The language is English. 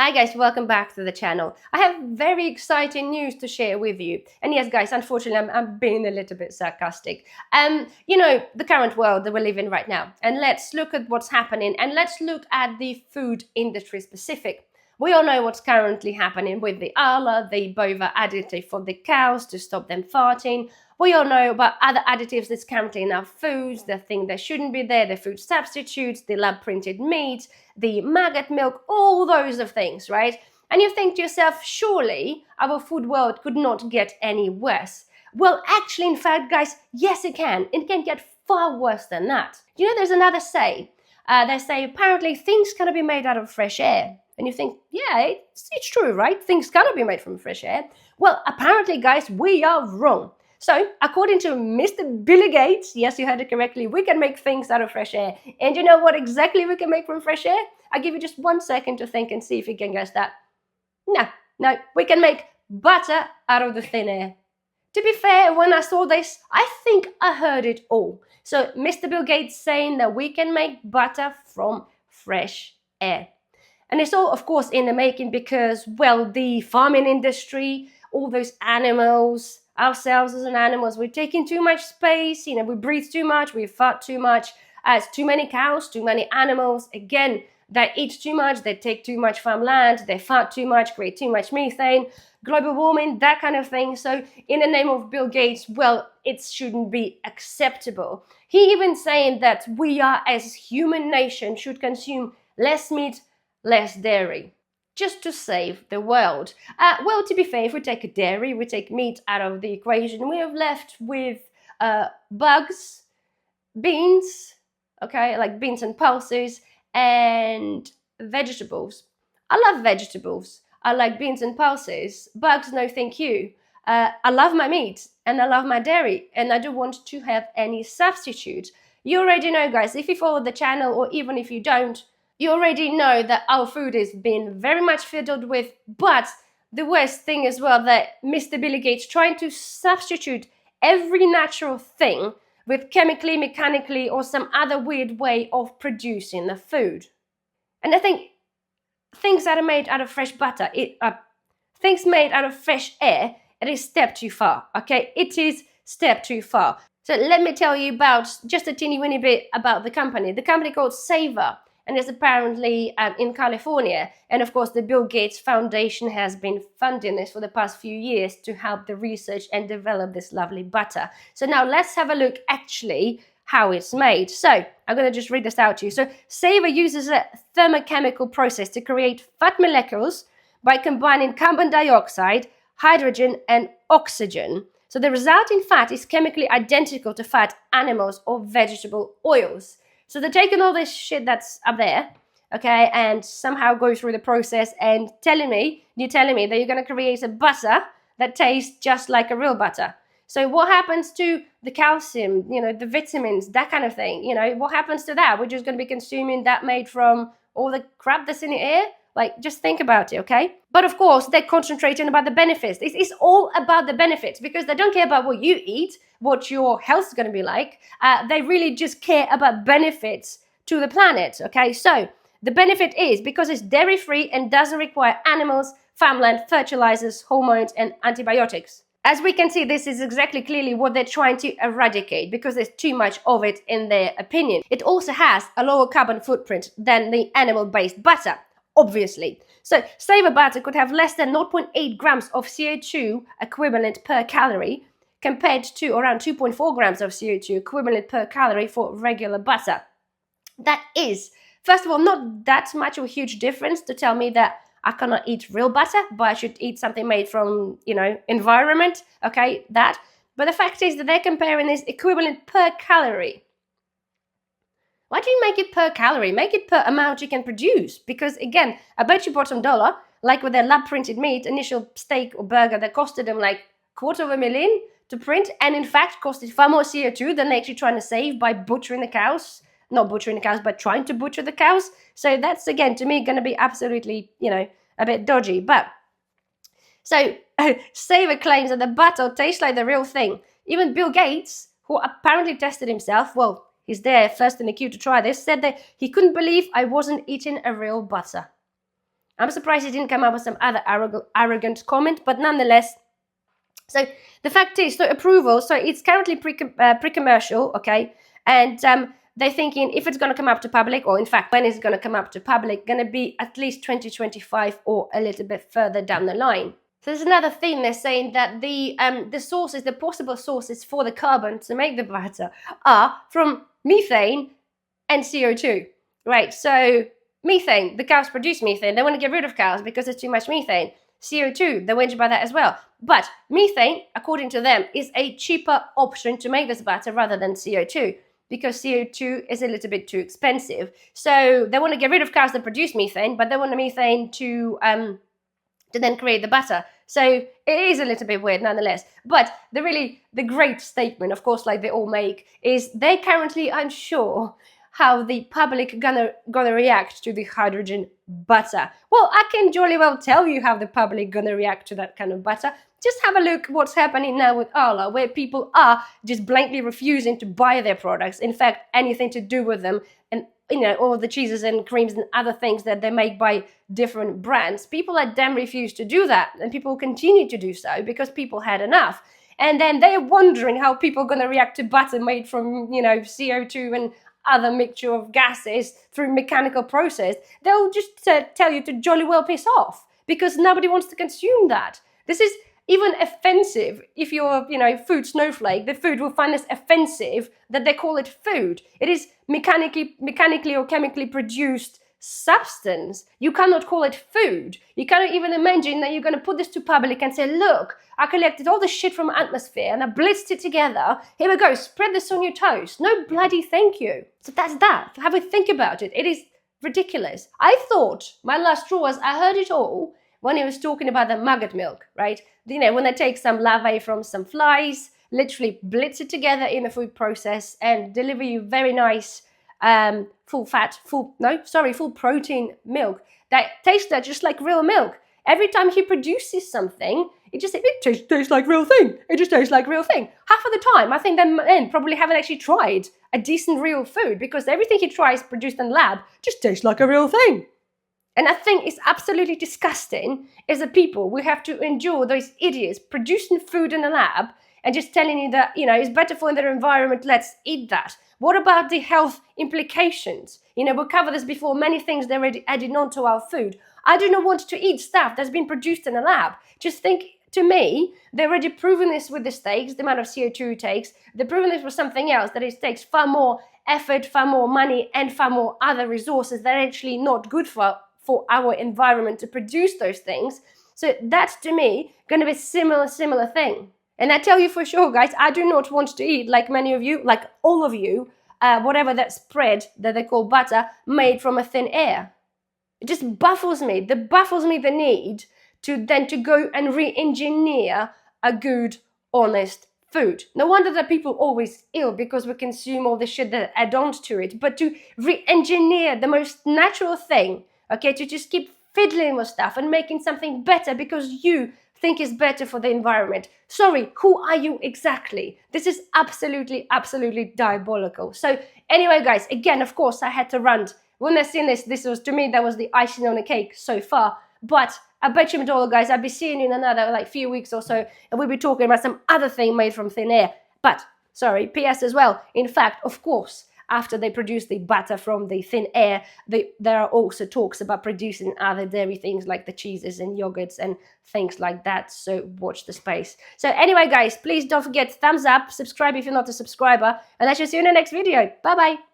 Hi guys, welcome back to the channel. I have very exciting news to share with you. And yes guys, unfortunately I'm being a little bit sarcastic. The current world that we live in right now. And let's look at what's happening and let's look at the food industry specific. We all know what's currently happening with the ALA, the bova additive for the cows to stop them farting. We all know about other additives that's currently in our foods, the thing that shouldn't be there, the food substitutes, the lab printed meat, the maggot milk, all those of things, right? And you think to yourself, surely our food world could not get any worse. Well, actually, in fact, guys, yes, it can. It can get far worse than that. There's another say. They say apparently things cannot be made out of fresh air. And you think, yeah, it's true, right? Things cannot be made from fresh air. Well, apparently, guys, we are wrong. So, according to Mr. Bill Gates, yes, you heard it correctly, we can make things out of fresh air. And you know what exactly we can make from fresh air? I'll give you just 1 second to think and see if you can guess that. No, we can make butter out of the thin air. To be fair, when I saw this, I think I heard it all. So, Mr. Bill Gates saying that we can make butter from fresh air. And it's all, of course, in the making because, well, the farming industry, all those animals, ourselves as an animals, we're taking too much space, we breathe too much, we fart too much, it's too many cows, too many animals, again, they eat too much, they take too much farmland, they fart too much, create too much methane, global warming, that kind of thing. So in the name of Bill Gates, well, it shouldn't be acceptable. He even saying that we are, as human nation, should consume less meat, less dairy, just to save the world. Well, to be fair, if we take dairy, we take meat out of the equation, we have left with bugs, beans, okay, like beans and pulses, and vegetables. I love vegetables. I like beans and pulses. Bugs, no thank you. I love my meat and I love my dairy and I don't want to have any substitute. You already know, guys, if you follow the channel or even if you don't, you already know that our food is being very much fiddled with, but the worst thing as well that Mr. Bill Gates trying to substitute every natural thing with chemically, mechanically, or some other weird way of producing the food. And I think things that are made out of fresh butter, things made out of fresh air, it is step too far, okay? It is step too far. So let me tell you about just a teeny weeny bit about the company. The company called Savor, and it's apparently in California. And of course, the Bill Gates Foundation has been funding this for the past few years to help the research and develop this lovely butter. So now let's have a look actually how it's made. So I'm going to just read this out to you. So Savor uses a thermochemical process to create fat molecules by combining carbon dioxide, hydrogen, and oxygen. So the resulting fat is chemically identical to fat, animals, or vegetable oils. So they're taking all this shit that's up there, okay, and somehow go through the process and you're telling me that you're going to create a butter that tastes just like a real butter. So what happens to the calcium, the vitamins, that kind of thing, what happens to that? We're just going to be consuming that made from all the crap that's in the air? Like, just think about it, okay? But of course, they're concentrating about the benefits. It's all about the benefits because they don't care about what you eat, what your health is going to be like. They really just care about benefits to the planet, okay? So the benefit is because it's dairy-free and doesn't require animals, farmland, fertilizers, hormones, and antibiotics. As we can see, this is exactly clearly what they're trying to eradicate because there's too much of it in their opinion. It also has a lower carbon footprint than the animal-based butter. Obviously. So Savor butter could have less than 0.8 grams of CO2 equivalent per calorie compared to around 2.4 grams of CO2 equivalent per calorie for regular butter. That is, first of all, not that much of a huge difference to tell me that I cannot eat real butter, but I should eat something made from, environment, okay, that. But the fact is that they're comparing this equivalent per calorie. Why do you make it per calorie? Make it per amount you can produce. Because again, I bet you bottom dollar, like with their lab printed meat, initial steak or burger that costed them like $250,000 to print, and in fact costed far more CO2 than they're actually trying to save by butchering the cows. Not butchering the cows, but trying to butcher the cows. So that's, again, to me, going to be absolutely, a bit dodgy. But, so, Savor claims that the butter tastes like the real thing. Even Bill Gates, who apparently tested himself, well, he's there first in the queue to try this, said that he couldn't believe I wasn't eating a real butter. I'm surprised he didn't come up with some other arrogant comment, but nonetheless. So the fact is, so approval, so it's currently pre-commercial, okay? And they're thinking if it's going to come up to public, or in fact, when it's going to come up to public, going to be at least 2025 or a little bit further down the line. So there's another thing, they're saying that the sources, the possible sources for the carbon to make the butter are from methane and CO2, right? So methane, the cows produce methane. They want to get rid of cows because there's too much methane. CO2, they whinge about that as well. But methane, according to them, is a cheaper option to make this butter rather than CO2, because CO2 is a little bit too expensive. So they want to get rid of cows that produce methane, but they want the methane to then create the butter. So it is a little bit weird nonetheless. But the great statement, of course, like they all make, is they're currently unsure how the public gonna react to the hydrogen butter. Well, I can jolly well tell you how the public gonna react to that kind of butter. Just have a look what's happening now with Arla, where people are just blankly refusing to buy their products. In fact, anything to do with them, and all the cheeses and creams and other things that they make by different brands. People are damn refused to do that, and people continue to do so because people had enough. And then they're wondering how people are going to react to butter made from, CO2 and other mixture of gases through mechanical process. They'll just tell you to jolly well piss off, because nobody wants to consume that. This is even offensive. If you're, food snowflake, the food will find this offensive that they call it food. It is mechanically or chemically produced substance. You cannot call it food. You cannot even imagine that you're going to put this to public and say, look, I collected all the shit from atmosphere and I blitzed it together. Here we go, spread this on your toast. No bloody thank you. So that's that. Have a think about it. It is ridiculous. I thought my last straw was, I heard it all when he was talking about the maggot milk, right? When they take some larvae from some flies, literally blitz it together in the food process and deliver you very nice full protein milk that tastes just like real milk. Every time he produces something, it tastes like real thing. It just tastes like real thing. Half of the time, I think the men probably haven't actually tried a decent real food, because everything he tries produced in lab just tastes like a real thing. And I think it's absolutely disgusting as a people. We have to endure those idiots producing food in a lab and just telling you that, it's better for their environment, let's eat that. What about the health implications? We'll cover this before, many things they're already adding on to our food. I do not want to eat stuff that's been produced in a lab. Just think, to me, they're already proven this with the steaks, the amount of CO2 it takes. They're proving this with something else, that it takes far more effort, far more money, and far more other resources that are actually not good for our environment to produce those things. So that's, to me, going to be a similar thing. And I tell you for sure, guys, I do not want to eat, like many of you, like all of you, whatever that spread that they call butter made from a thin air. It just baffles me. The need to go and re-engineer a good, honest food. No wonder that people always ill, because we consume all the shit that add on to it. But to re-engineer the most natural thing, okay, to just keep fiddling with stuff and making something better because you think is better for the environment. Sorry, who are you exactly? This is absolutely, absolutely diabolical. So anyway, guys, again, of course, I had to rant. When I seen this was, to me, that was the icing on the cake so far. But I bet you $1, guys, I'll be seeing you in another few weeks or so, and we'll be talking about some other thing made from thin air. But, sorry, PS as well. In fact, of course, after they produce the butter from the thin air, there are also talks about producing other dairy things like the cheeses and yogurts and things like that. So watch the space. So anyway, guys, please don't forget thumbs up, subscribe if you're not a subscriber, and I shall see you in the next video. Bye-bye.